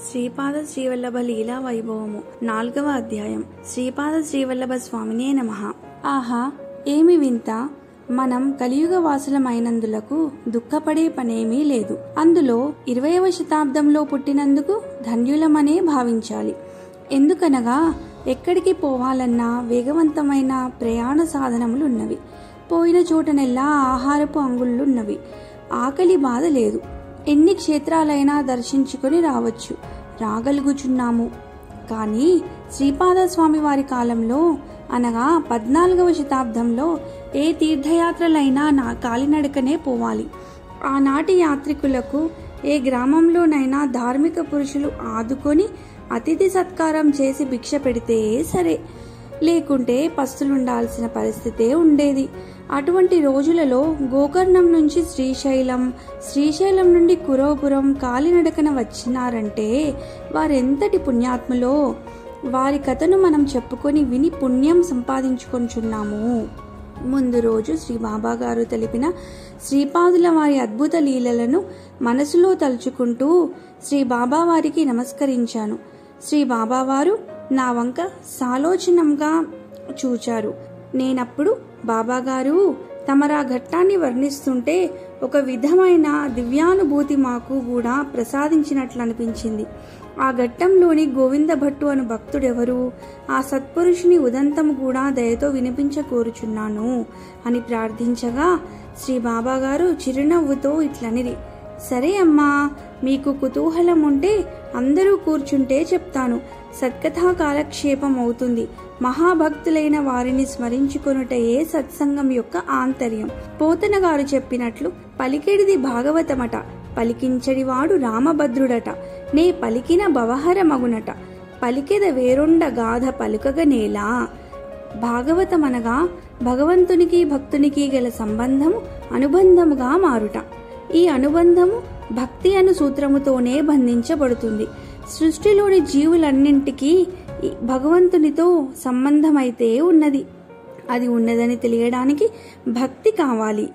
శ్రీపాద శ్రీవల్లభ లీలా వైభవము 4వ అధ్యాయం. శ్రీపాద శ్రీవల్లభ స్వామినే నమః. ఆహా, ఏమి వింత! మనం కలియుగ వాసులమైనందులకు దుఃఖపడే పనేమీ లేదు. అందులో 20వ శతాబ్దంలో పుట్టినందుకు ధన్యులమనే భావించాలి. ఎందుకనగా ఎక్కడికి పోవాలన్నా వేగవంతమైన ప్రయాణ సాధనములున్నవి. పోయిన చోటనెల్లా ఆహారపు అంగుళ్ళున్నవి. ఆకలి బాధ లేదు. ఎన్ని క్షేత్రాలైనా దర్శించుకుని రావచ్చు. రాగలుగుచున్నాము. కానీ శ్రీపాద స్వామి వారి కాలంలో అనగా 14వ శతాబ్దంలో ఏ తీర్థయాత్రలైనా కాలినడకనే పోవాలి. ఆనాటి యాత్రికులకు ఏ గ్రామంలోనైనా ధార్మిక పురుషులు ఆదుకొని అతిథి సత్కారం చేసి భిక్ష పెడితే సరే, లేకుంటే పస్తులుండాల్సిన పరిస్థితే ఉండేది. అటువంటి రోజులలో గోకర్ణం నుంచి శ్రీశైలం నుండి కురవపురం కాలినడకన వచ్చినారంటే వారెంతటి పుణ్యాత్ములో! వారి కథను మనం చెప్పుకొని విని పుణ్యం సంపాదించుకొంచున్నాము. ముందు రోజు శ్రీ బాబా గారు తెలిపిన శ్రీపాదుల వారి అద్భుత లీలలను మనసులో తలుచుకుంటూ శ్రీ బాబా వారికి నమస్కరించాను. శ్రీ బాబా వారు నా వంక సాలోచనంగా చూచారు. నేనప్పుడు బాబాగారు తమరా ఘట్టాన్ని వర్ణిస్తుంటే ఒక విధమైన దివ్యానుభూతి మాకు కూడా ప్రసాదించినట్లు అనిపించింది. ఆ ఘట్టంలోని గోవింద భట్టు అను భక్తుడెవరు? ఆ సత్పురుషుని ఉదంతము కూడా దయతో వినిపించకోరుచున్నాను అని ప్రార్థించగా శ్రీ బాబాగారు చిరునవ్వుతో ఇట్లనిరి. సరే అమ్మా, మీకు కుతూహలం ఉంటే అందరూ కూర్చుంటే చెప్తాను. సత్కథా కాలక్షేపం అవుతుంది. మహాభక్తులైన వారిని స్మరించుకొనుటయే సత్సంగం యొక్క ఆంతర్యం. పోతన గారు చెప్పినట్లు పలికెడిది భాగవతమట, పలికించడివాడు రామభద్రుడట, నే పలికిన భవహర మగునట, పలికెద వేరొండ గాథ పలుకగనేలా. భాగవతమనగా భగవంతునికి భక్తునికి గల సంబంధము అనుబంధముగా మారుట. ఈ అనుబంధము భక్తి అను సూత్రముతోనే బంధించబడుతుంది. సృష్టిలోని జీవులన్నింటికీ భగవంతునితో సంబంధమైతే ఉన్నది. అది ఉన్నదని తెలియడానికి భక్తి కావాలి.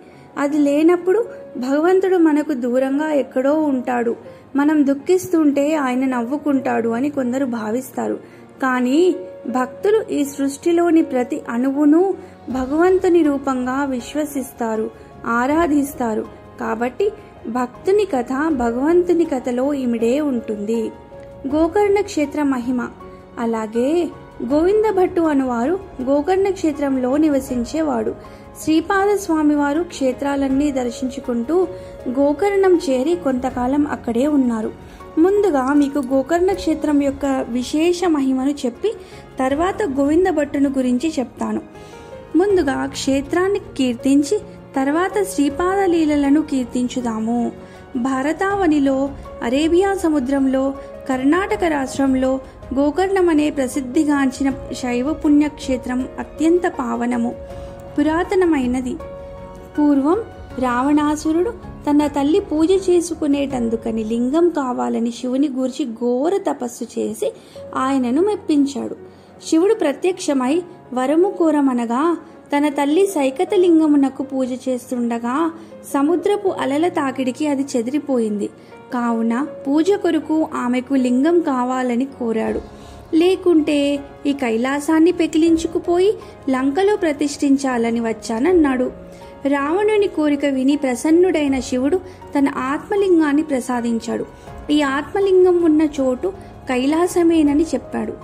అది లేనప్పుడు భగవంతుడు మనకు దూరంగా ఎక్కడో ఉంటాడు, మనం దుఃఖిస్తుంటే ఆయన నవ్వుకుంటాడు అని కొందరు భావిస్తారు. కానీ భక్తులు ఈ సృష్టిలోని ప్రతి అణువును భగవంతుని రూపంగా విశ్వసిస్తారు, ఆరాధిస్తారు. కాబట్టి భక్తుని కథ భగవంతుని కథలో ఇమిడే ఉంటుంది. గోకర్ణ క్షేత్ర మహిమ. అలాగే గోవింద భట్టు అనువారు గోకర్ణ క్షేత్రంలో నివసించేవాడు. శ్రీపాద స్వామి వారు క్షేత్రాలన్నీ దర్శించుకుంటూ గోకర్ణం చేరి కొంతకాలం అక్కడే ఉన్నారు. ముందుగా మీకు గోకర్ణ క్షేత్రం యొక్క విశేష మహిమను చెప్పి తర్వాత గోవింద భట్టును గురించి చెప్తాను. ముందుగా క్షేత్రాన్ని కీర్తించి తర్వాత శ్రీపాద లీలలను కీర్తించుదాము. భారతావనిలో, అరేబియా సముద్రంలో, కర్ణాటక రాష్ట్రంలో గోకర్ణం అనే ప్రసిద్ధిగాంచిన శైవ పుణ్యక్షేత్రం అత్యంత పావనము, పురాతనమైనది. పూర్వం రావణాసురుడు తన తల్లి పూజ చేసుకునేటందుకని లింగం కావాలని శివుని గూర్చి ఘోర తపస్సు చేసి ఆయనను మెప్పించాడు. శివుడు ప్రత్యక్షమై వరము కోరమనగా తన తల్లి సైకత లింగమునకు పూజ చేస్తుండగా సముద్రపు అలల తాకిడికి అది చెదిరిపోయింది. కావున పూజ కొరకు ఆమెకు లింగం కావాలని కోరాడు. లేకుంటే ఈ కైలాసాన్ని పెకిలించుకుపోయి లంకలో ప్రతిష్ఠించాలని వచ్చానన్నాడు. రావణుని కోరిక విని ప్రసన్నుడైన శివుడు తన ఆత్మలింగాన్ని ప్రసాదించాడు. ఈ ఆత్మలింగం ఉన్న చోటు కైలాసమేనని చెప్పాడు.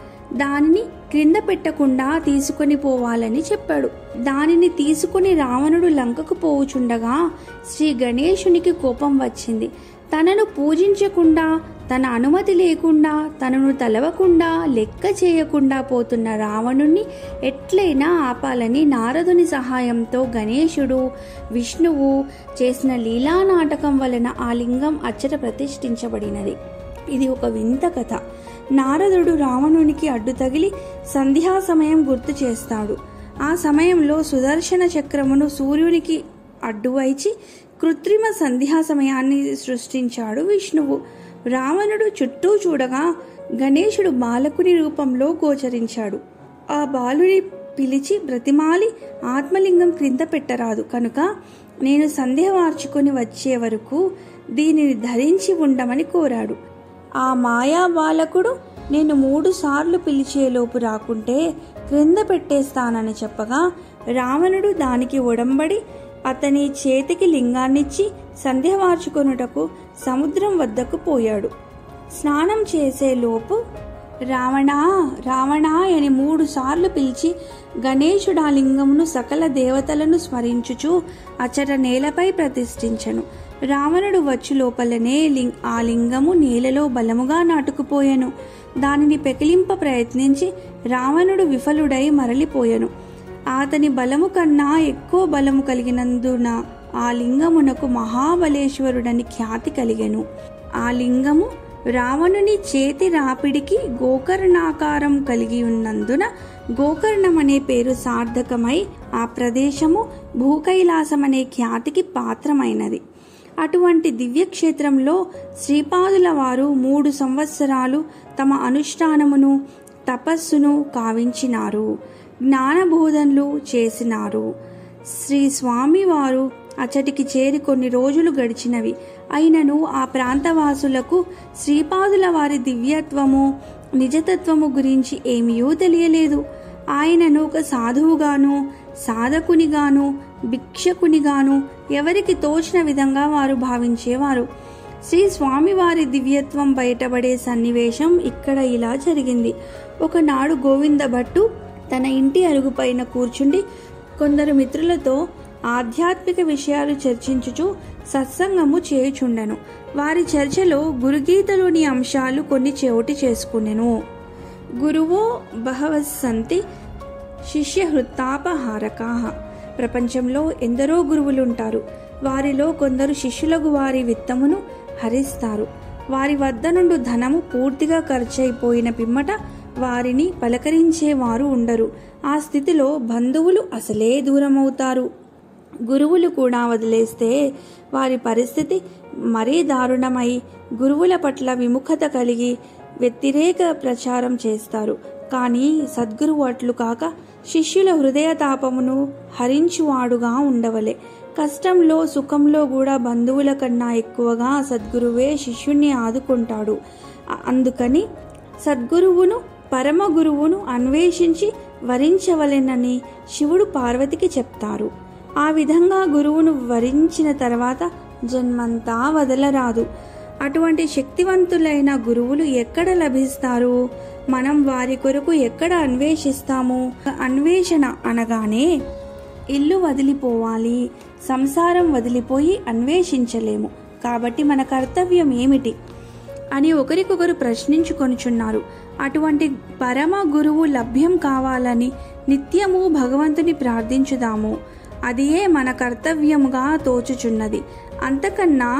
దానిని క్రింద పెట్టకుండా తీసుకొని పోవాలని చెప్పాడు. దానిని తీసుకుని రావణుడు లంకకు పోవుచుండగా శ్రీ గణేశునికి కోపం వచ్చింది. తనను పూజించకుండా, తన అనుమతి లేకుండా, తనను తలవకుండా, లెక్క చేయకుండా పోతున్న రావణుణ్ణి ఎట్లయినా ఆపాలని నారదుని సహాయంతో గణేశుడు, విష్ణువు చేసిన లీలా నాటకం వలన ఆ లింగం అచ్చట ప్రతిష్ఠించబడినది. ఇది ఒక వింత కథ. నారదుడు రావణునికి అడ్డు తగిలి సంధ్యా సమయం గుర్తు చేస్తాడు. ఆ సమయంలో సుదర్శన చక్రమును సూర్యునికి అడ్డువైచి కృత్రిమ సంధ్యా సమయాన్ని సృష్టించాడు విష్ణువు. రావణుడు చుట్టూ చూడగా గణేశుడు బాలకుని రూపంలో గోచరించాడు. ఆ బాలుని పిలిచి బ్రతిమాలి ఆత్మలింగం క్రింద పెట్టరాదు కనుక నేను సంధ్య వార్చుకొని వచ్చే వరకు దీనిని ధరించి ఉండమని కోరాడు. ఆ మాయా బాలకుడు నేను 3 సార్లు పిలిచేలోపు రాకుంటే క్రింద పెట్టేస్తానని చెప్పగా రావణుడు దానికి ఒడంబడి అతని చేతికి లింగాన్నిచ్చి సంధ్య వార్చుకొనుటకు సముద్రం వద్దకు పోయాడు. స్నానం చేసేలోపు రావణా రావణా అని 3 సార్లు పిలిచి గణేశుడా లింగమును సకల దేవతలను స్మరించుచు అచట నేలపై ప్రతిష్ఠించెను. రావణుడు వచ్చు లోపలనే ఆ లింగము నేలలో బలముగా నాటుకుపోయెను. దానిని పెకిలింప ప్రయత్నించి రావణుడు విఫలుడై మరలిపోయెను. అతని బలము కన్నా ఎక్కువ బలము కలిగినందున ఆ లింగమునకు మహాబలేశ్వరుడని ఖ్యాతి కలిగెను. ఆ లింగము రావణుని చేతి రాపిడికి గోకర్ణాకారం కలిగి ఉన్నందున గోకర్ణమనే పేరు సార్థకమై ఆ ప్రదేశము భూకైలాసమనే ఖ్యాతికి పాత్రమైనది. అటువంటి దివ్యక్షేత్రంలో శ్రీపాదుల వారు 3 సంవత్సరాలు తమ అనుష్ఠానమును తపస్సును కావించినారు, జ్ఞానబోధనలు చేసినారు. శ్రీ స్వామివారు అచ్చటికి చేరి కొన్ని రోజులు గడిచినవి. అయినను ఆ ప్రాంతవాసులకు శ్రీపాదుల వారి దివ్యత్వము నిజతత్వము గురించి ఏమీయూ తెలియలేదు. ఆయనను ఒక సాధువుగాను సాధకునిగాను భిక్షకునిగాను ఎవరికి తోచిన విధంగా వారు భావించేవారు. శ్రీ స్వామివారి దివ్యత్వం బయటపడే సన్నివేశం ఇక్కడ ఇలా జరిగింది. ఒకనాడు గోవింద భట్టు తన ఇంటి అరుగుపైన కూర్చుండి కొందరు మిత్రులతో ఆధ్యాత్మిక విషయాలు చర్చించుచు సత్సంగము చేయుచుండెను. వారి చర్చలో గురుగీతలోని అంశాలు కొన్ని చోటి చేసుకునెను. గురువో బహవస్సంతి శిష్యహృత్తాపహారకాః. ప్రపంచంలో ఎందరో గురువులుంటారు. వారిలో కొందరు శిష్యులకు వారి విత్తమును హరిస్తారు. వారి వద్ద నుండి ధనము పూర్తిగా ఖర్చయిపోయిన పిమ్మట వారిని పలకరించేవారు ఉండరు. ఆ స్థితిలో బంధువులు అసలే దూరమవుతారు. గురువులు కూడా వదిలేస్తే వారి పరిస్థితి మరీ దారుణమై గురువుల పట్ల విముఖత కలిగి వ్యతిరేక ప్రచారం చేస్తారు. కానీ సద్గురువు అట్లు కాక శిష్యుల హృదయ తాపమును హరించువాడుగా ఉండవలే. కష్టంలో సుఖంలో కూడా బంధువుల కన్నా ఎక్కువగా సద్గురువే శిష్యుణ్ణి ఆదుకుంటాడు. అందుకని సద్గురువును పరమ గురువును అన్వేషించి వరించవలెనని శివుడు పార్వతికి చెప్తారు. ఆ విధంగా గురువును వరించిన తర్వాత జన్మంతా వదలరాదు. అటువంటి శక్తివంతులైన గురువులు ఎక్కడ లభిస్తారు? మనం వారి కొరకు ఎక్కడ అన్వేషిస్తాము? అన్వేషణ అనగానే ఇల్లు వదిలిపోవాలి, సంసారం వదిలిపోయి అన్వేషించలేము. కాబట్టి మన కర్తవ్యం ఏమిటి అని ఒకరికొకరు ప్రశ్నించుకొనుచున్నారు. అటువంటి పరమ గురువు లభ్యం కావాలని నిత్యము భగవంతుని ప్రార్థించుదాము. అదియే మన కర్తవ్యముగా తోచుచున్నది. అంతకన్నా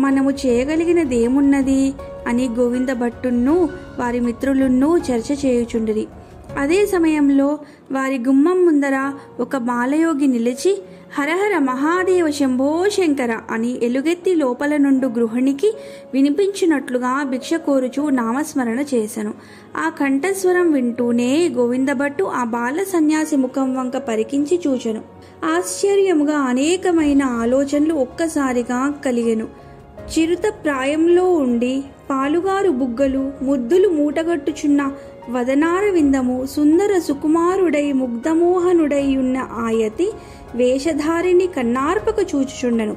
మనము చేయగలిగినదేమున్నది అని గోవింద భట్టును వారి మిత్రులను చర్చ చేయుచుండిరి. అదే సమయంలో వారి గుమ్మం ముందర ఒక బాలయోగి నిలిచి హరహర మహాదేవ శంభో శంకర అని ఎలుగెత్తి లోపల నుండి గృహిణికి వినిపించినట్లుగా భిక్ష కోరుచు నామస్మరణ చేశను. ఆ కంఠస్వరం వింటూనే గోవిందభట్టు ఆ బాల సన్యాసి ముఖం వంక పరికించి చూచెను. ఆశ్చర్యముగా అనేకమైన ఆలోచనలు ఒక్కసారిగా కలిగెను. చిరుత ప్రాయంలో ఉండి పాలుగారు బుగ్గలు ముద్దులు మూటగట్టుచున్న వదనార విందము సుందర సుకుమారుడై ముగ్ధమోహనుడై ఉన్న ఆయతి వేషధారిని కన్నార్పక చూచుచుండెను.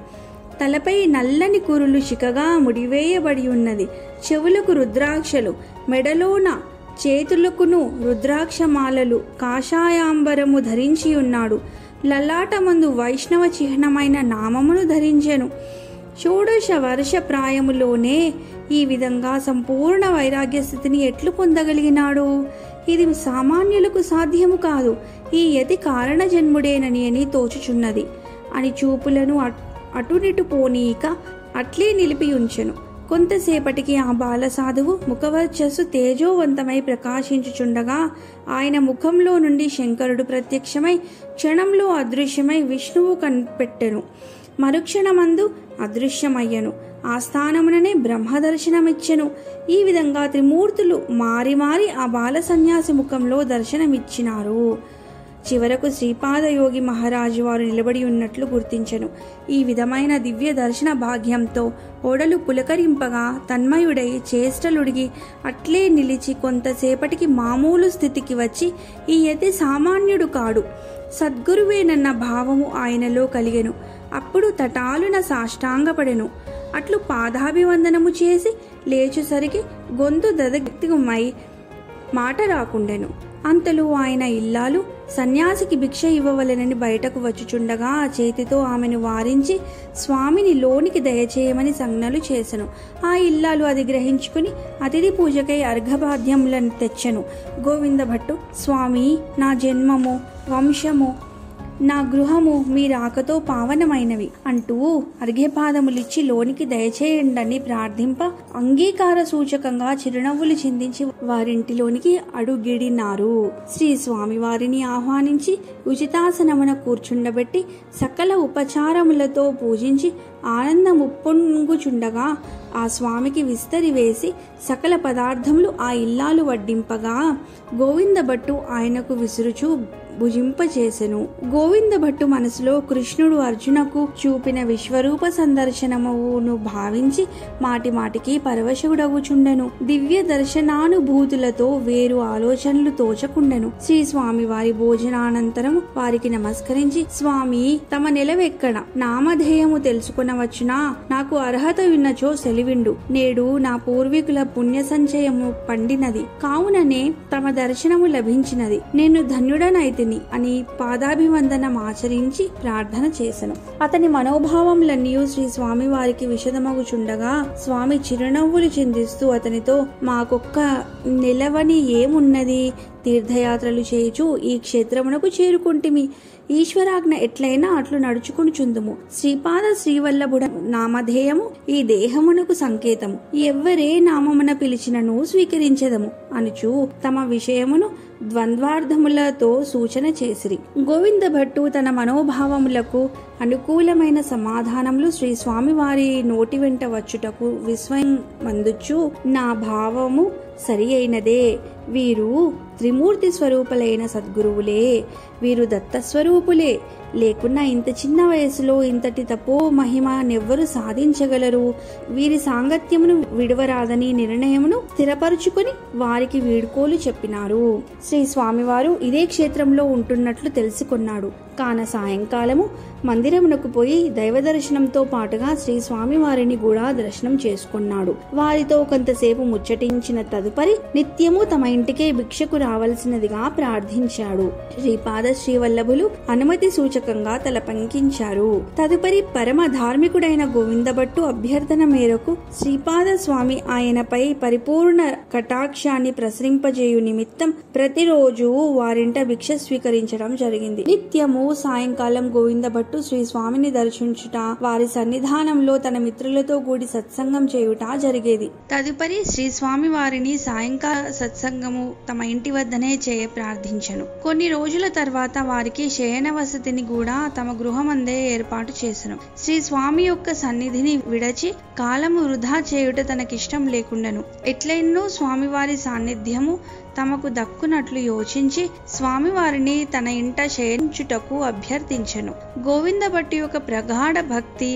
తలపై నల్లని కురులు చికగా ముడివేయబడి ఉన్నది. చెవులకు రుద్రాక్షలు, మెడలోన చేతులకును రుద్రాక్షమాలలు, కాషాయాంబరము ధరించి ఉన్నాడు. లలాటమందు వైష్ణవ చిహ్నమైన నామమును ధరించెను. 16 వర్ష ప్రాయములోనే ఈ విధంగా సంపూర్ణ వైరాగ్య స్థితిని ఎట్లు పొందగలిగినాడు? ఇది సామాన్యులకు సాధ్యము కాదు. ఈ యతి కారణ జన్ముడేనని అని తోచుచున్నది అని చూపులను అటునిటు పోనీక అట్లే నిలిపి ఉంచెను. కొంతసేపటికి ఆ బాల సాధువు ముఖవర్చస్సు తేజోవంతమై ప్రకాశించుచుండగా ఆయన ముఖంలో నుండి శంకరుడు ప్రత్యక్షమై క్షణంలో అదృశ్యమై విష్ణువు కనిపెట్టెను. మరుక్షణమందు అదృశ్యమయ్యను. ఆ స్థానముననే బ్రహ్మదర్శనమిచ్చెను. ఈ విధంగా త్రిమూర్తులు మారి మారి ఆ బాల సన్యాసి ముఖంలో దర్శనమిచ్చినారు. చివరకు శ్రీపాదయోగి మహారాజు వారు నిలబడి ఉన్నట్లు గుర్తించెను. ఈ విధమైన దివ్య దర్శన భాగ్యంతో ఓడలు పులకరింపగా తన్మయుడై చేష్టలుడిగి అట్లే నిలిచి కొంతసేపటికి మామూలు స్థితికి వచ్చి ఈ యతి సామాన్యుడు కాడు, సద్గురువేనన్న భావము ఆయనలో కలిగెను. అప్పుడు తటాలున సాష్టాంగపడెను. అట్లు పాదాభివందనము చేసి లేచుసరికి గొంతు దదగిమై మాట రాకుండెను. అంతలో ఆయన ఇల్లాలు సన్యాసికి భిక్ష ఇవ్వవలెనని బయటకు వచ్చుచుండగా ఆ చేతితో ఆమెను వారించి స్వామిని లోనికి దయచేయమని సంజ్ఞలు చేసెను. ఆ ఇల్లాలు అది గ్రహించుకుని అతిథి పూజకై అర్ఘపాద్యములను తెచ్చెను. గోవింద భట్టు, స్వామి, నా జన్మము, వంశము, నా గృహము మీ రాకతో పావనమైనవి అంటూ అర్ఘ్యపాదములిచ్చి లోనికి దయచేయండని ప్రార్థింప అంగీకార సూచకంగా చిరునవ్వులు చిందించి వారింటిలోనికి అడుగిడినారు. శ్రీ స్వామి వారిని ఆహ్వానించి ఉచితాసనమున కూర్చుండబెట్టి సకల ఉపచారములతో పూజించి ఆనందముప్పొంగుచుండగా ఆ స్వామికి విస్తరి వేసి సకల పదార్థములు ఆ ఇల్లాలు వడ్డింపగా గోవింద భట్టు ఆయనకు విసురుచూ భుజింపచేసెను. గోవింద భట్టు మనసులో కృష్ణుడు అర్జునకు చూపిన విశ్వరూప సందర్శనమును భావించి మాటి మాటికి పరవశుడగుచుండెను. దివ్య దర్శనానుభూతులతో వేరు ఆలోచనలు తోచకుండెను. శ్రీ స్వామి వారి భోజనానంతరం వారికి నమస్కరించి, స్వామి, తమ నెలవెక్కడ, నామధేయము తెలుసుకునవచ్చునా? నాకు అర్హత ఉన్నచో సెలివిండు. నేడు నా పూర్వీకుల పుణ్య సంచయము పండినది కావుననే తమ దర్శనము లభించినది. నేను ధన్యుడనైతే అని పాదాభివందనం ఆచరించి ప్రార్థన చేసెను. అతని మనోభావములన్నీ శ్రీ స్వామి వారికి విషదమగుచుండగా స్వామి చిరునవ్వులు చిందిస్తూ అతనితో, మాకొక్క నిలవని ఏమున్నది, తీర్థయాత్రలు చేయుచు ఈ క్షేత్రమునకు చేరుకుంటిమి. ఈశ్వరాజ్ఞ ఎట్లయినా అట్లు నడుచుకుని చుందుము. శ్రీపాద శ్రీవల్లభుడ నామధేయము ఈ దేహమునకు సంకేతము. ఎవ్వరే నామమున పిలిచినను స్వీకరించెదము అనుచు తమ విషయమును ద్వంద్వార్థములతో సూచన చేసిరి. గోవింద భట్టు తన మనోభావములకు అనుకూలమైన సమాధానములు శ్రీ స్వామి వారి నోటి వెంట వచ్చుటకు విస్మయం మందుచు, నా భావము సరి అయినదే. వీరు త్రిమూర్తి స్వరూపులైన సద్గురువులే. వీరు దత్తస్వరూపులే. లేకున్నా ఇంత చిన్న వయసులో ఇంతటి తపో మహిమ నెవ్వరు సాధించగలరు. వీరి సాంగత్యమును విడవరాదని నిర్ణయమును స్థిరపరుచుకొని వారికి వీడ్కోలు చెప్పినారు. శ్రీ స్వామివారు ఇదే క్షేత్రంలో ఉంటున్నట్లు తెలుసుకున్నాడు. కాన సాయంకాలము మందిరమునకు పోయి దైవ దర్శనంతో పాటుగా శ్రీ స్వామి వారిని కూడా దర్శనం చేసుకున్నాడు. వారితో కొంతసేపు ముచ్చటించిన తదుపరి నిత్యము తమ ఇంటికే భిక్షకు రావలసినదిగా ప్రార్థించాడు. శ్రీపాద శ్రీవల్లభులు అనుమతి సూచకంగా తల పంకించారు. తదుపరి పరమ ధార్మికుడైన గోవిందభట్టు అభ్యర్థన మేరకు శ్రీపాద స్వామి ఆయనపై పరిపూర్ణ కటాక్షాన్ని ప్రసరింపజేయు నిమిత్తం ప్రతిరోజు వారింట భిక్ష స్వీకరించడం జరిగింది. నిత్యము సాయంకాలం గోవిందభట్టు శ్రీ స్వామిని దర్శించుట, వారి సన్నిధానంలో తన మిత్రులతో కూడి సత్సంగం చేయుట జరిగేది. తదుపరి శ్రీ స్వామి వారిని సాయంకాల సత్సంగము తమ ఇంటి వద్దనే చేయ ప్రార్థించెను. కొన్ని రోజుల తర్వాత వారికి శయన వసతిని కూడా తమ గృహమందే ఏర్పాటు చేసెను. శ్రీ స్వామి యొక్క సన్నిధిని విడచి కాలము వృధా చేయుట తనకిష్టం లేకుండెను. ఎట్లెన్నో స్వామివారి సాన్నిధ్యము తమకు దక్కునట్లు యోచించి స్వామివారిని తన ఇంట శయనించుటకు అభ్యర్థించెను. గోవింద భట్టి యొక్క ప్రగాఢ భక్తి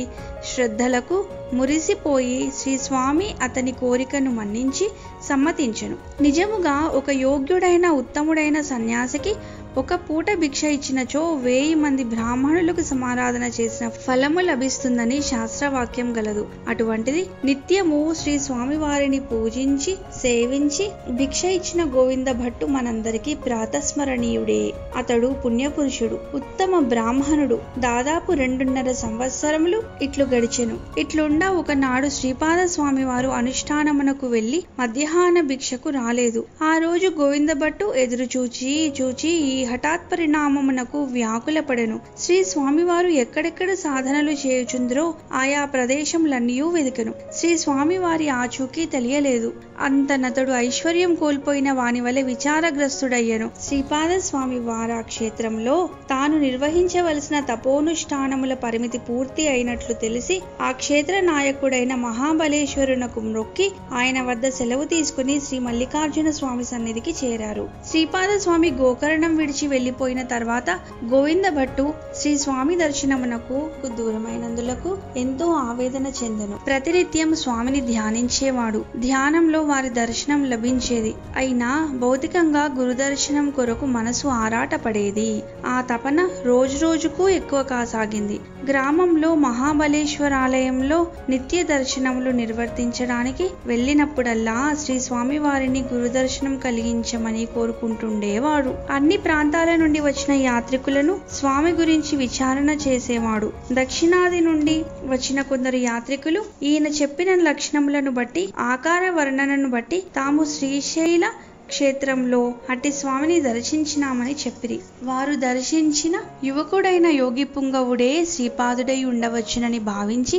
శ్రద్ధలకు మురిసిపోయి శ్రీ స్వామి అతని కోరికను మన్నించి సమ్మతించెను. నిజముగా ఒక యోగ్యుడైన ఉత్తముడైన సన్యాసికి ఒక పూట భిక్ష ఇచ్చినచో 1000 మంది బ్రాహ్మణులకు సమారాధన చేసిన ఫలము లభిస్తుందని శాస్త్రవాక్యం గలదు. అటువంటిది నిత్యము శ్రీ స్వామి వారిని పూజించి సేవించి భిక్ష ఇచ్చిన గోవింద భట్టు మనందరికీ ప్రాతస్మరణీయుడే. అతడు పుణ్యపురుషుడు, ఉత్తమ బ్రాహ్మణుడు. దాదాపు 2.5 సంవత్సరములు ఇట్లు గడిచెను. ఇట్లుండా ఒకనాడు శ్రీపాద స్వామి వారు అనుష్ఠానమునకు వెళ్లి మధ్యాహ్న భిక్షకు రాలేదు. ఆ రోజు గోవింద భట్టు ఎదురు చూచి ఈ హఠాత్ పరిణామమునకు వ్యాకులపడెను. శ్రీ స్వామివారు ఎక్కడెక్కడ సాధనలు చేయుచుందరో ఆయా ప్రదేశములన్నీ వెదికెను. శ్రీ స్వామివారి ఆచూకీ తెలియలేదు. అంతనతడు ఐశ్వర్యం కోల్పోయిన వాని వలె విచారగ్రస్తుడయ్యను. శ్రీపాద స్వామి వారా క్షేత్రంలో తాను నిర్వహించవలసిన తపోనుష్ఠానముల పరిమితి పూర్తి అయినట్లు తెలిసి ఆ క్షేత్ర నాయకుడైన మహాబలేశ్వరునకు మొక్కి ఆయన వద్ద సెలవు తీసుకుని శ్రీ మల్లికార్జున స్వామి సన్నిధికి చేరారు. శ్రీపాద స్వామి గోకర్ణం విడిచి వెళ్లిపోయిన తర్వాత గోవింద భట్టు శ్రీ స్వామి దర్శనమునకు దూరమైనందులకు ఎంతో ఆవేదన చెందెను. ప్రతినిత్యం స్వామిని ధ్యానించేవాడు. ధ్యానంలో వారి దర్శనం లభించేది. అయినా భౌతికంగా గురు దర్శనం కొరకు మనసు ఆరాటపడేది. ఆ తపన రోజు రోజుకు ఎక్కువ కాసాగింది. గ్రామంలో మహాబలేశ్వరాలయంలో నిత్య దర్శనములు నిర్వర్తించడానికి వెళ్ళినప్పుడల్లా శ్రీ స్వామి వారిని గురు దర్శనం కలిగించమని కోరుకుంటుండేవాడు. అన్ని ప్రాంతాల నుండి వచ్చిన యాత్రికులను స్వామి గురించి విచారణ చేసేవాడు. దక్షిణాది నుండి వచ్చిన కొందరు యాత్రికులు ఈయన చెప్పిన లక్షణములను బట్టి, ఆకార వర్ణనను బట్టి తాము శ్రీశైల క్షేత్రంలో అట్టి స్వామిని దర్శించినామని చెప్పిరి. వారు దర్శించిన యువకుడైన యోగి పుంగవుడే శ్రీపాదుడై ఉండవచ్చునని భావించి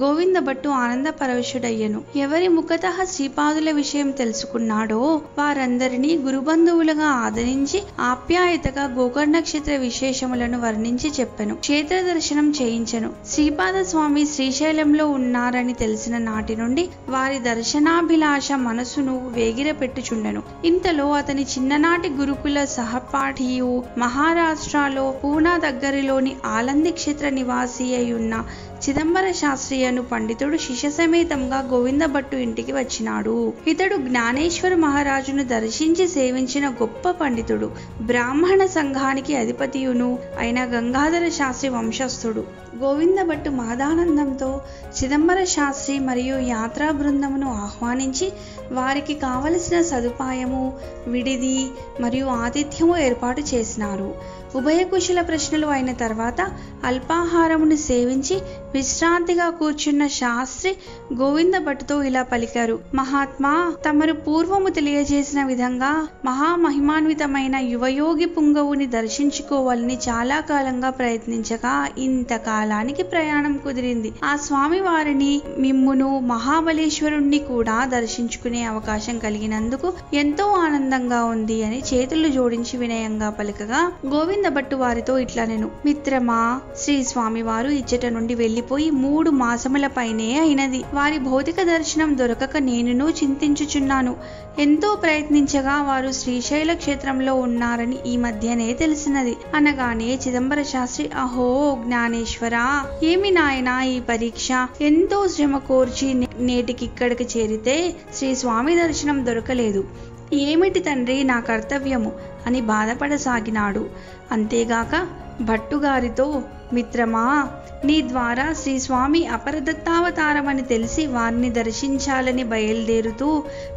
గోవింద భట్టు ఆనంద పరవశుడయ్యను. ఎవరి ముఖతః శ్రీపాదుల విషయం తెలుసుకున్నాడో వారందరినీ గురుబంధువులుగా ఆదరించి ఆప్యాయతగా గోకర్ణ క్షేత్ర విశేషములను వర్ణించి చెప్పెను. క్షేత్ర దర్శనం చేయించెను. శ్రీపాద స్వామి శ్రీశైలంలో ఉన్నారని తెలిసిన నాటి నుండి వారి దర్శనాభిలాష మనసును వేగిర పెట్టుచుండెను. ఇంతలో అతని చిన్ననాటి గురుకుల సహపాఠియు మహారాష్ట్రలో పూనా దగ్గరలోని ఆలంది క్షేత్ర నివాసి అయ్యున్న చిదంబర శాస్త్రి అను పండితుడు శిష్య సమేతంగా గోవింద భట్టు ఇంటికి వచ్చినాడు. ఇతడు జ్ఞానేశ్వర మహారాజును దర్శించి సేవించిన గొప్ప పండితుడు. బ్రాహ్మణ సంఘానికి అధిపతియును అయిన గంగాధర శాస్త్రి వంశస్థుడు. గోవింద భట్టు మహదానందంతో చిదంబర శాస్త్రి మరియు యాత్రా బృందమును ఆహ్వానించి వారికి కావలసిన సదుపాయము, విడిది మరియు ఆతిథ్యము ఏర్పాటు చేసినారు. ఉభయ కుశల ప్రశ్నలు అయిన తర్వాత అల్పాహారమును సేవించి విశ్రాంతిగా కూర్చున్న శాస్త్రి గోవింద భట్టుతో ఇలా పలికారు. మహాత్మా, తమరు పూర్వము తెలియజేసిన విధంగా మహామహిమాన్వితమైన యువయోగి పుంగవుని దర్శించుకోవాలని చాలా కాలంగా ప్రయత్నించగా ఇంతకాలానికి ప్రయాణం కుదిరింది. ఆ స్వామి వారిని, మిమ్మును, మహాబలేశ్వరుణ్ణి కూడా దర్శించుకునే అవకాశం కలిగినందుకు ఎంతో ఆనందంగా ఉంది అని చేతులు జోడించి వినయంగా పలికగా గోవింద భట్టు వారితో ఇట్లనెను. మిత్రమా, శ్రీ స్వామి వారు ఇచ్చట నుండి వెళ్లిపోయి 3 మాసముల పైనే అయినది. వారి భౌతిక దర్శనం దొరకక నేనును చింతించుచున్నాను. ఎంతో ప్రయత్నించగా వారు శ్రీశైల క్షేత్రంలో ఉన్నారని ఈ మధ్యనే తెలిసినది అనగానే చిదంబర శాస్త్రి, అహో జ్ఞానేశ్వరా, ఏమి నాయనా ఈ పరీక్ష? ఎంతో శ్రమ కోర్చి నేటికిక్కడికి చేరితే శ్రీ స్వామి దర్శనం దొరకలేదు. ఏమిటి తండ్రి నా కర్తవ్యము అని బాధపడసాగినాడు. అంతేగాక భట్టుగారితో, మిత్రమా, నీ ద్వారా శ్రీ స్వామి అపరదత్తావతారమని తెలిసి వారిని దర్శించాలని బయలుదేరుతూ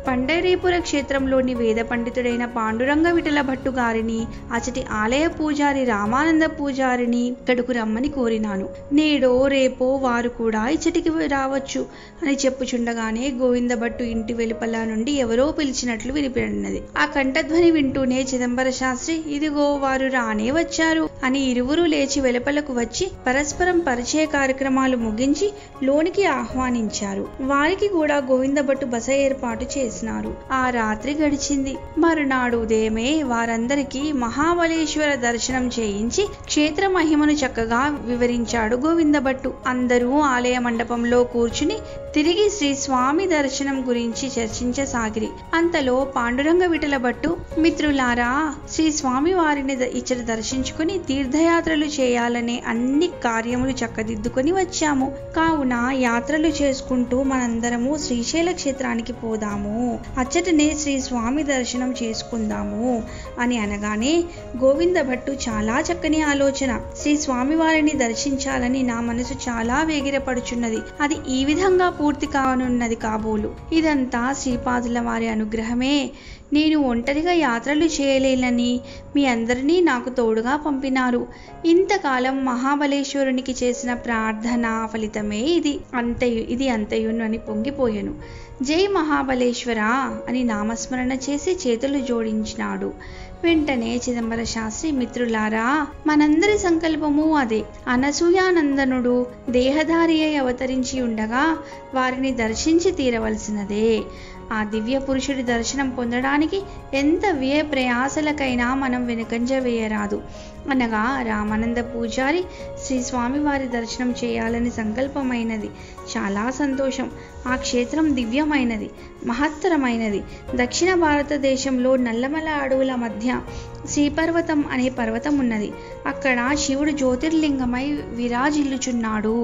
పండరీపుర క్షేత్రంలోని వేద పండితుడైన పాండురంగ విఠల భట్టు గారిని, అచటి ఆలయ పూజారి రామానంద పూజారిని ఇక్కడకు రమ్మని కోరినాను. నేడో రేపో వారు కూడా ఇచ్చటికి రావచ్చు అని చెప్పుచుండగానే గోవింద భట్టు ఇంటి వెలుపల నుండి ఎవరో పిలిచినట్లు వినిపడినది. ఆ కంఠధ్వని వింటూనే చిదంబర శాస్త్రి, ఇదిగో వారు రానే వచ్చారు అని ఇరువురు లేచి వెలుపలకు వచ్చి పరస్పరం పరిచయ కార్యక్రమాలు ముగించి లోనికి ఆహ్వానించారు. వారికి కూడా గోవింద భట్టు బస ఏర్పాటు చేసినారు. ఆ రాత్రి గడిచింది. మరునాడు ఉదయమే వారందరికీ మహాబలేశ్వర దర్శనం చేయించి క్షేత్ర మహిమను చక్కగా వివరించాడు గోవింద భట్టు. అందరూ ఆలయ మండపంలో కూర్చుని తిరిగి శ్రీ స్వామి దర్శనం గురించి చర్చించసాగిరి. అంతలో పాండురంగ విఠల భట్టు, మిత్రులారా, శ్రీ స్వామి వారిని ఇచ్చట దర్శించుకుని తీర్థయాత్రలు చేయాలనే అన్ని కార్యములు చక్కదిద్దుకొని వచ్చాము. కావున యాత్రలు చేసుకుంటూ మనందరము శ్రీశైల క్షేత్రానికి పోదాము, అచ్చటనే శ్రీ స్వామి దర్శనం చేసుకుందాము అని అనగానే గోవింద భట్టు, చాలా చక్కని ఆలోచన. శ్రీ స్వామి వారిని దర్శించాలని నా మనసు చాలా వేగిరపడుచున్నది. అది ఈ విధంగా పూర్తి కానున్నది కాబోలు. ఇదంతా శ్రీపాదుల వారి అనుగ్రహమే. నేను ఒంటరిగా యాత్రలు చేయలేనని మీ అందరినీ నాకు తోడుగా పంపినారు. ఇంతకాలం మహాబలేశ్వరునికి చేసిన ప్రార్థన ఫలితమే ఇది అంతయును అని పొంగిపోయాను. జై మహాబలేశ్వర అని నామస్మరణ చేసి చేతులు జోడించినాడు. వెంటనే చిదంబర శాస్త్రి, మిత్రులారా, మనందరి సంకల్పము అదే. అనసూయానందనుడు దేహధారి అయి అవతరించి ఉండగా వారిని దర్శించి తీరవలసినదే. ఆ దివ్య పురుషుడి దర్శనం పొందడానికి ఎంత వ్యయ ప్రయాసలకైనా మనం వెనుకంజ వేయరాదు అనగా రామానంద పూజారి శ్రీ స్వామి వారి దర్శనం చేయాలని సంకల్పమైనది. చాలా సంతోషం. ఆ క్షేత్రం దివ్యమైనది, మహత్తరమైనది. దక్షిణ భారతదేశంలో నల్లమల అడవుల మధ్య శ్రీపర్వతం అనే పర్వతం ఉన్నది. అక్కడ శివుడు జ్యోతిర్లింగమై విరాజిల్లుచున్నాడు.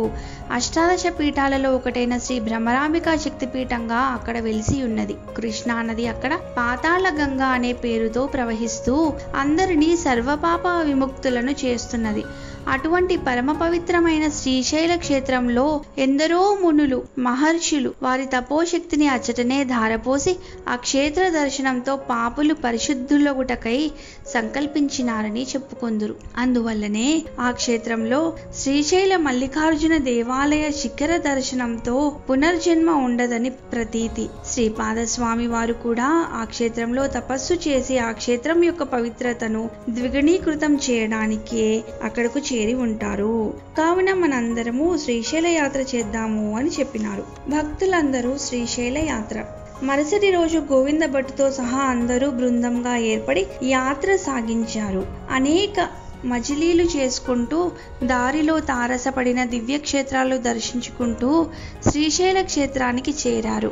అష్టాదశ పీఠాలలో ఒకటైన శ్రీ భ్రమరాంబికా శక్తిపీఠంగా అక్కడ వెలిసి ఉన్నది. కృష్ణా నది అక్కడ పాతాళ గంగా అనే పేరుతో ప్రవహిస్తూ అందరినీ సర్వపాప విముక్తులను చేస్తున్నది. అటువంటి పరమ పవిత్రమైన శ్రీశైల క్షేత్రంలో ఎందరో మునులు, మహర్షులు వారి తపోశక్తిని అచ్చటనే ధారపోసి ఆ క్షేత్ర దర్శనంతో పాపులు పరిశుద్ధులగుటకై సంకల్పించినారని చెప్పుకొందురు. అందువల్లనే ఆ క్షేత్రంలో శ్రీశైల మల్లికార్జున దేవాలయ శిఖర దర్శనంతో పునర్జన్మ ఉండదని ప్రతీతి. శ్రీపాదస్వామి వారు కూడా ఆ క్షేత్రంలో తపస్సు చేసి ఆ క్షేత్రం యొక్క పవిత్రతను ద్విగుణీకృతం చేయడానికే అక్కడకు చేరి ఉంటారు. కావున మనందరము శ్రీశైల యాత్ర చేద్దాము అని చెప్పినారు. భక్తులందరూ శ్రీశైల యాత్ర. మరుసటి రోజు గోవింద భట్టుతో సహా అందరూ బృందంగా ఏర్పడి యాత్ర సాగించారు. అనేక మజిలీలు చేసుకుంటూ దారిలో తారసపడిన దివ్యక్షేత్రాలు దర్శించుకుంటూ శ్రీశైల క్షేత్రానికి చేరారు.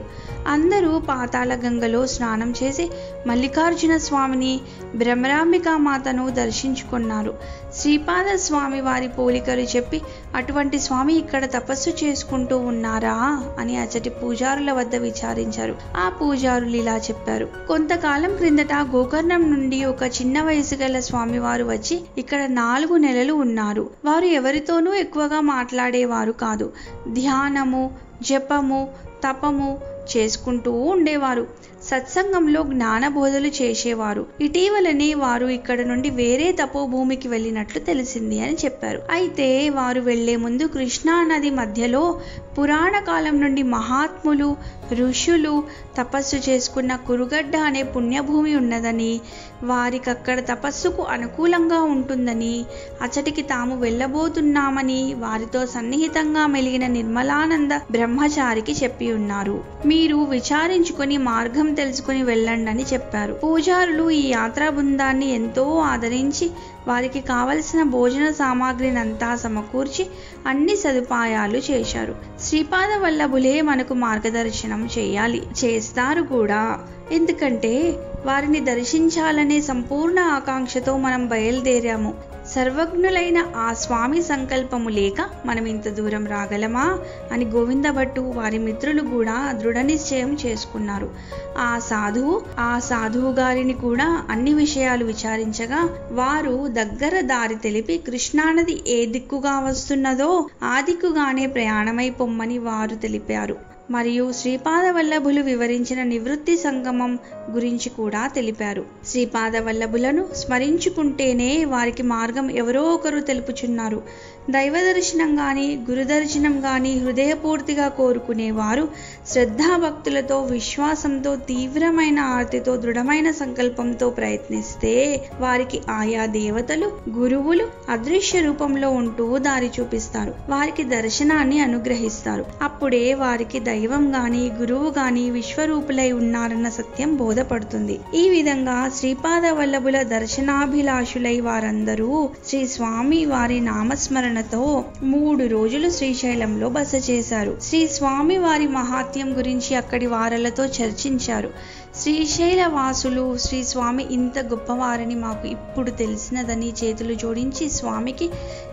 అందరూ పాతాళ గంగలో స్నానం చేసి మల్లికార్జున స్వామిని, భ్రమరాంబికామాతను దర్శించుకున్నారు. శ్రీపాద స్వామి వారి పోలికలు చెప్పి, అటువంటి స్వామి ఇక్కడ తపస్సు చేసుకుంటూ ఉన్నారా అని అచ్చటి పూజారుల వద్ద విచారించారు. ఆ పూజారులు ఇలా చెప్పారు: కొంతకాలం క్రిందట గోకర్ణం నుండి ఒక చిన్న వయసు గల స్వామివారు వచ్చి ఇక్కడ 4 నెలలు ఉన్నారు. వారు ఎవరితోనూ ఎక్కువగా మాట్లాడేవారు కాదు. ధ్యానము, జపము, తపము చేసుకుంటూ ఉండేవారు. సత్సంగంలో జ్ఞానబోధలు చేసేవారు. ఇటీవలనే వారు ఇక్కడ నుండి వేరే తపోభూమికి వెళ్ళినట్లు తెలిసింది అని చెప్పారు. అయితే వారు వెళ్లే ముందు కృష్ణా నది మధ్యలో పురాణ కాలం నుండి మహాత్ములు, ఋషులు తపస్సు చేసుకున్న కురుగడ్డ అనే పుణ్యభూమి ఉన్నదని, వారికక్కడ తపస్సుకు అనుకూలంగా ఉంటుందని, అచ్చటికి తాము వెళ్ళబోతున్నామని వారితో సన్నిహితంగా మెలిగిన నిర్మలానంద బ్రహ్మచారికి చెప్పి ఉన్నారు. మీరు విచారించుకొని మార్గం తెలుసుకుని వెళ్ళండి అని చెప్పారు. పూజారులు ఈ యాత్రా బృందాన్ని ఎంతో ఆదరించి వారికి కావలసిన భోజన సామాగ్రినంతా సమకూర్చి అన్ని సదుపాయాలు చేశారు. శ్రీపాద వల్లభులే మనకు మార్గదర్శనం చేస్తారు కూడా. ఎందుకంటే వారిని దర్శించాలనే సంపూర్ణ ఆకాంక్షతో మనం బయలుదేరాము. సర్వజ్ఞులైన ఆ స్వామి సంకల్పము లేక మనం ఇంత దూరం రాగలమా అని గోవింద భట్టు వారి మిత్రులు కూడా దృఢ నిశ్చయం చేసుకున్నారు. ఆ సాధువు గారిని కూడా అన్ని విషయాలు విచారించగా వారు దగ్గర దారి తెలిపి కృష్ణానది ఏ దిక్కుగా వస్తున్నదో ఆ దిక్కుగానే ప్రయాణమై పొమ్మని వారు తెలిపారు. మరియు శ్రీపాద వల్లభులు వివరించిన నివృత్తి సంగమం గురించి కూడా తెలిపారు. శ్రీపాద వల్లభులను స్మరించుకుంటేనే వారికి మార్గం ఎవరో ఒకరు తెలుపుచున్నారు. దైవ దర్శనం గాని, గురు దర్శనం గాని హృదయపూర్తిగా కోరుకునేవారు శ్రద్ధాభక్తులతో, విశ్వాసంతో, తీవ్రమైన ఆర్తితో, దృఢమైన సంకల్పంతో ప్రయత్నిస్తే వారికి ఆయా దేవతలు, గురువులు అదృశ్య రూపంలో ఉంటూ దారి చూపిస్తారు. వారికి దర్శనాన్ని అనుగ్రహిస్తారు. అప్పుడే వారికి దైవం గాని, గురువు గాని విశ్వరూపులై ఉన్నారన్న సత్యం బోధపడుతుంది. ఈ విధంగా శ్రీపాద వల్లభుల దర్శనాభిలాషులై వారందరూ శ్రీ స్వామి వారి నామస్మరణతో 3 రోజులు శ్రీశైలంలో బస చేశారు. శ్రీ స్వామి వారి మహాత్యం గురించి అక్కడి వారలతో చర్చించారు. శ్రీశైల వాసులు శ్రీ స్వామి ఇంత గొప్పవారని మాకు ఇప్పుడు తెలిసినదని చేతులు జోడించి స్వామికి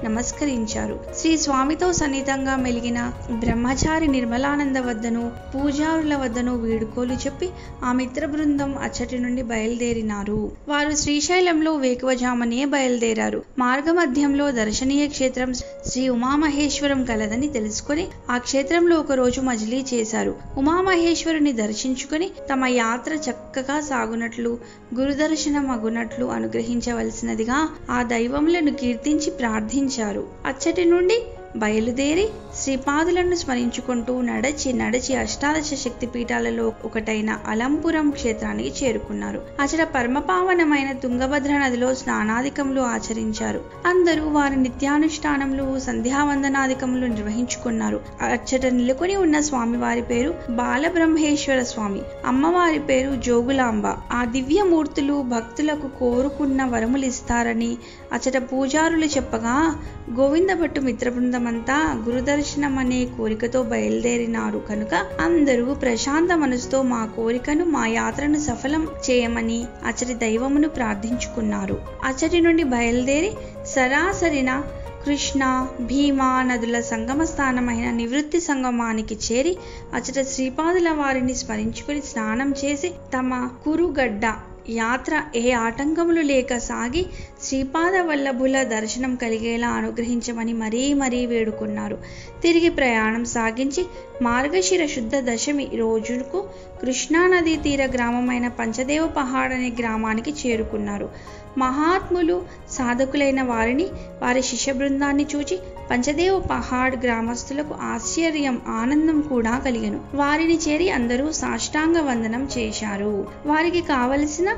నమస్కరించారు. శ్రీ స్వామితో సన్నిహితంగా మెలిగిన బ్రహ్మచారి నిర్మలానంద వద్దను, పూజారుల వద్దను వీడుకోలు చెప్పి ఆ మిత్ర బృందం అచ్చటి నుండి బయలుదేరినారు. వారు శ్రీశైలంలో వేకువజామనే బయలుదేరారు. మార్గమధ్యంలో దర్శనీయ క్షేత్రం శ్రీ ఉమామహేశ్వరం కలదని తెలుసుకొని ఆ క్షేత్రంలో ఒక రోజు మజిలీ చేశారు. ఉమామహేశ్వరుని దర్శించుకొని తమ యాత్ర చక్కగా సాగునట్లు, గురుదర్శనం అగునట్లు అనుగ్రహించవలసినదిగా ఆ దైవములను కీర్తించి ప్రార్థించారు. అచ్చటి నుండి బయలుదేరి శ్రీపాదులను స్మరించుకుంటూ నడచి అష్టాదశ శక్తి పీఠాలలో ఒకటైన అలంపురం క్షేత్రానికి చేరుకున్నారు. అచట పరమపావనమైన తుంగభద్ర నదిలో స్నానాధికములు ఆచరించారు. అందరూ వారి నిత్యానుష్ఠానములు, సంధ్యావందనాధికములు నిర్వహించుకున్నారు. అచ్చట నెలకొని ఉన్న స్వామివారి పేరు బాలబ్రహ్మేశ్వర స్వామి, అమ్మవారి పేరు జోగులాంబ. ఆ దివ్యమూర్తులు భక్తులకు కోరుకున్న వరములిస్తారని, అచట పూజారులు చెప్పగా గోవిందభట్టు మిత్రబృందమంతా గురుదర్శనం అనే కోరికతో బయలుదేరినారు కనుక అందరూ ప్రశాంత మనసుతో మా కోరికను, మా యాత్రను సఫలం చేయమని అచటి దైవమును ప్రార్థించుకున్నారు. అచటి నుండి బయలుదేరి సరాసరిన కృష్ణ, భీమా నదుల సంగమ స్థానమైన నివృత్తి సంగమానికి చేరి అచట శ్రీపాదుల వారిని స్మరించుకుని స్నానం చేసి తమ కురుగడ్డ యాత్ర ఏ ఆటంకములు లేక సాగి శ్రీపాద వల్లభుల దర్శనం కలిగేలా అనుగ్రహించమని మరీ వేడుకున్నారు. తిరిగి ప్రయాణం సాగించి మార్గశిర శుద్ధ దశమి రోజుకు కృష్ణానదీ తీర గ్రామమైన పంచదేవ పహాడ్ అనే గ్రామానికి చేరుకున్నారు. మహాత్ములు, సాధకులైన వారిని, వారి శిష్య బృందాన్ని చూచి పంచదేవ పహాడ్ గ్రామస్తులకు ఆశ్చర్యం, ఆనందం కూడా కలిగెను. వారిని చేరి అందరూ సాష్టాంగ వందనం చేశారు. వారికి కావలసిన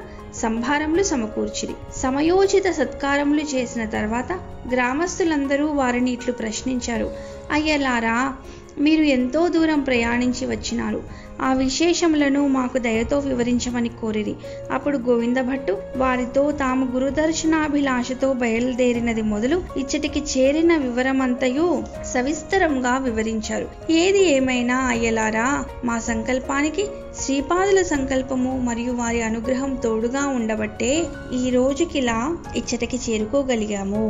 సంభారములు సమకూర్చిరి. సమయోచిత సత్కారములు చేసిన తర్వాత గ్రామస్తులందరూ వారిని ఇట్లు ప్రశ్నించారు: అయ్యలారా, మీరు ఎంతో దూరం ప్రయాణించి వచ్చినారు. ఆ విశేషములను మాకు దయతో వివరించమని కోరిరి. అప్పుడు గోవిందభట్టు వారితో తాము గురుదర్శనాభిలాషతో బయలుదేరినది మొదలు ఇచ్చటికి చేరిన వివరమంతయు సవిస్తరంగా వివరించారు. ఏది ఏమైనా అయ్యలారా, మా సంకల్పానికి శ్రీపాదుల సంకల్పము మరియు వారి అనుగ్రహం తోడుగా ఉండబట్టే ఈ రోజుకిలా ఇచ్చటికి చేరుకోగలిగాము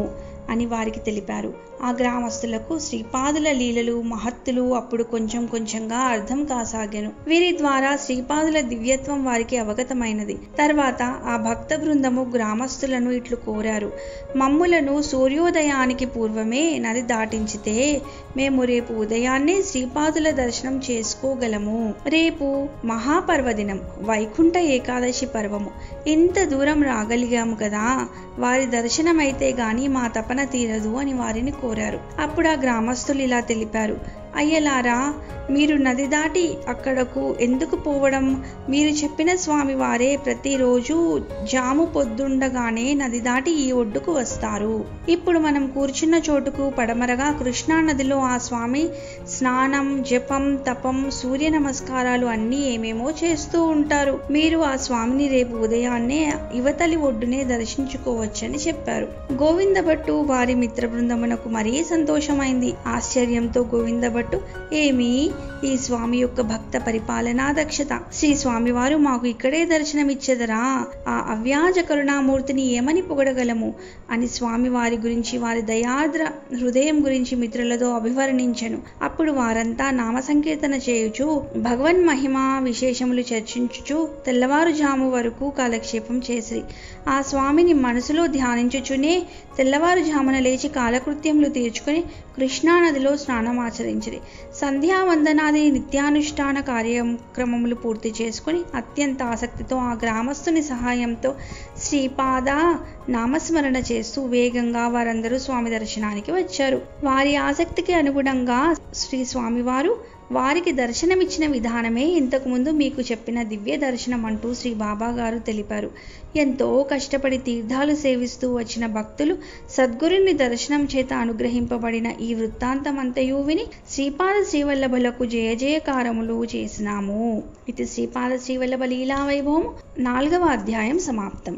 అని వారికి తెలిపారు. ఆ గ్రామస్తులకు శ్రీపాదుల లీలలు, మహత్తులు అప్పుడు కొంచెంగా అర్థం కాసాగాను. వీరి ద్వారా శ్రీపాదుల దివ్యత్వం వారికి అవగతమైనది. తర్వాత ఆ భక్త బృందము గ్రామస్తులను ఇట్లు కోరారు: మమ్ములను సూర్యోదయానికి పూర్వమే నది దాటించితే మేము రేపు ఉదయాన్నే శ్రీపాదుల దర్శనం చేసుకోగలము. రేపు మహాపర్వదినం, వైకుంఠ ఏకాదశి పర్వము. ఇంత దూరం రాగలిగాము కదా, వారి దర్శనమైతే గాని మా తపన తీరదు అని వారిని కోరారు. అప్పుడు ఆ గ్రామస్తులు ఇలా తెలిపారు: అయ్యలారా, మీరు నది దాటి అక్కడకు ఎందుకు పోవడం? మీరు చెప్పిన స్వామి వారే ప్రతిరోజు జాము పొద్దుండగానే నది దాటి ఈ ఒడ్డుకు వస్తారు. ఇప్పుడు మనం కూర్చున్న చోటుకు పడమరగా కృష్ణా నదిలో ఆ స్వామి స్నానం, జపం, తపం, సూర్య నమస్కారాలు అన్నీ ఏమేమో చేస్తూ ఉంటారు. మీరు ఆ స్వామిని రేపు ఉదయాన్నే యువతలి ఒడ్డునే దర్శించుకోవచ్చని చెప్పారు. గోవిందభట్టు వారి మిత్ర బృందమునకు మరీ సంతోషమైంది. ఆశ్చర్యంతో గోవిందభట్టు, ఏమి ఈ స్వామి యొక్క భక్త పరిపాలనా దక్షత! శ్రీ స్వామివారు మాకు ఇక్కడే దర్శనమిచ్చెదరా? ఆ అవ్యాజ కరుణామూర్తిని ఏమని పొగడగలము అని స్వామి వారి గురించి, వారి దయాద్ర హృదయం గురించి మిత్రులతో అభివర్ణించెను. అప్పుడు వారంతా నామ సంకీర్తన చేయుచు, భగవన్ మహిమా విశేషములు చర్చించుచు తెల్లవారుజాము వరకు కాలక్షేపం చేసిరి. ఆ స్వామిని మనసులో ధ్యానించుచునే తెల్లవారుజామున లేచి కాలకృత్యములు తీర్చుకుని కృష్ణానదిలో స్నానమాచరించిరి. సంధ్యావందనాది నిత్యానుష్ఠాన కార్యక్రమములు పూర్తి చేసుకుని అత్యంత ఆసక్తితో ఆ గ్రామస్తుని సహాయంతో శ్రీపాద నామస్మరణ చేస్తూ వేగంగా వారందరూ స్వామి దర్శనానికి వచ్చారు. వారి ఆసక్తికి అనుగుణంగా శ్రీ స్వామివారు వారికి దర్శనమిచ్చిన విధానమే ఇంతకుముందు మీకు చెప్పిన దివ్య దర్శనం అంటూ శ్రీ బాబా గారు తెలిపారు. ఎంతో కష్టపడి తీర్థాలు సేవిస్తూ వచ్చిన భక్తులు సద్గురుని దర్శనం చేత అనుగ్రహింపబడిన ఈ వృత్తాంతమంతయు విని శ్రీపాద శ్రీవల్లభులకు జయజయకారములు చేసినాము. ఇది శ్రీపాద శ్రీవల్లభ లీలా వైభవం 4వ అధ్యాయం సమాప్తం.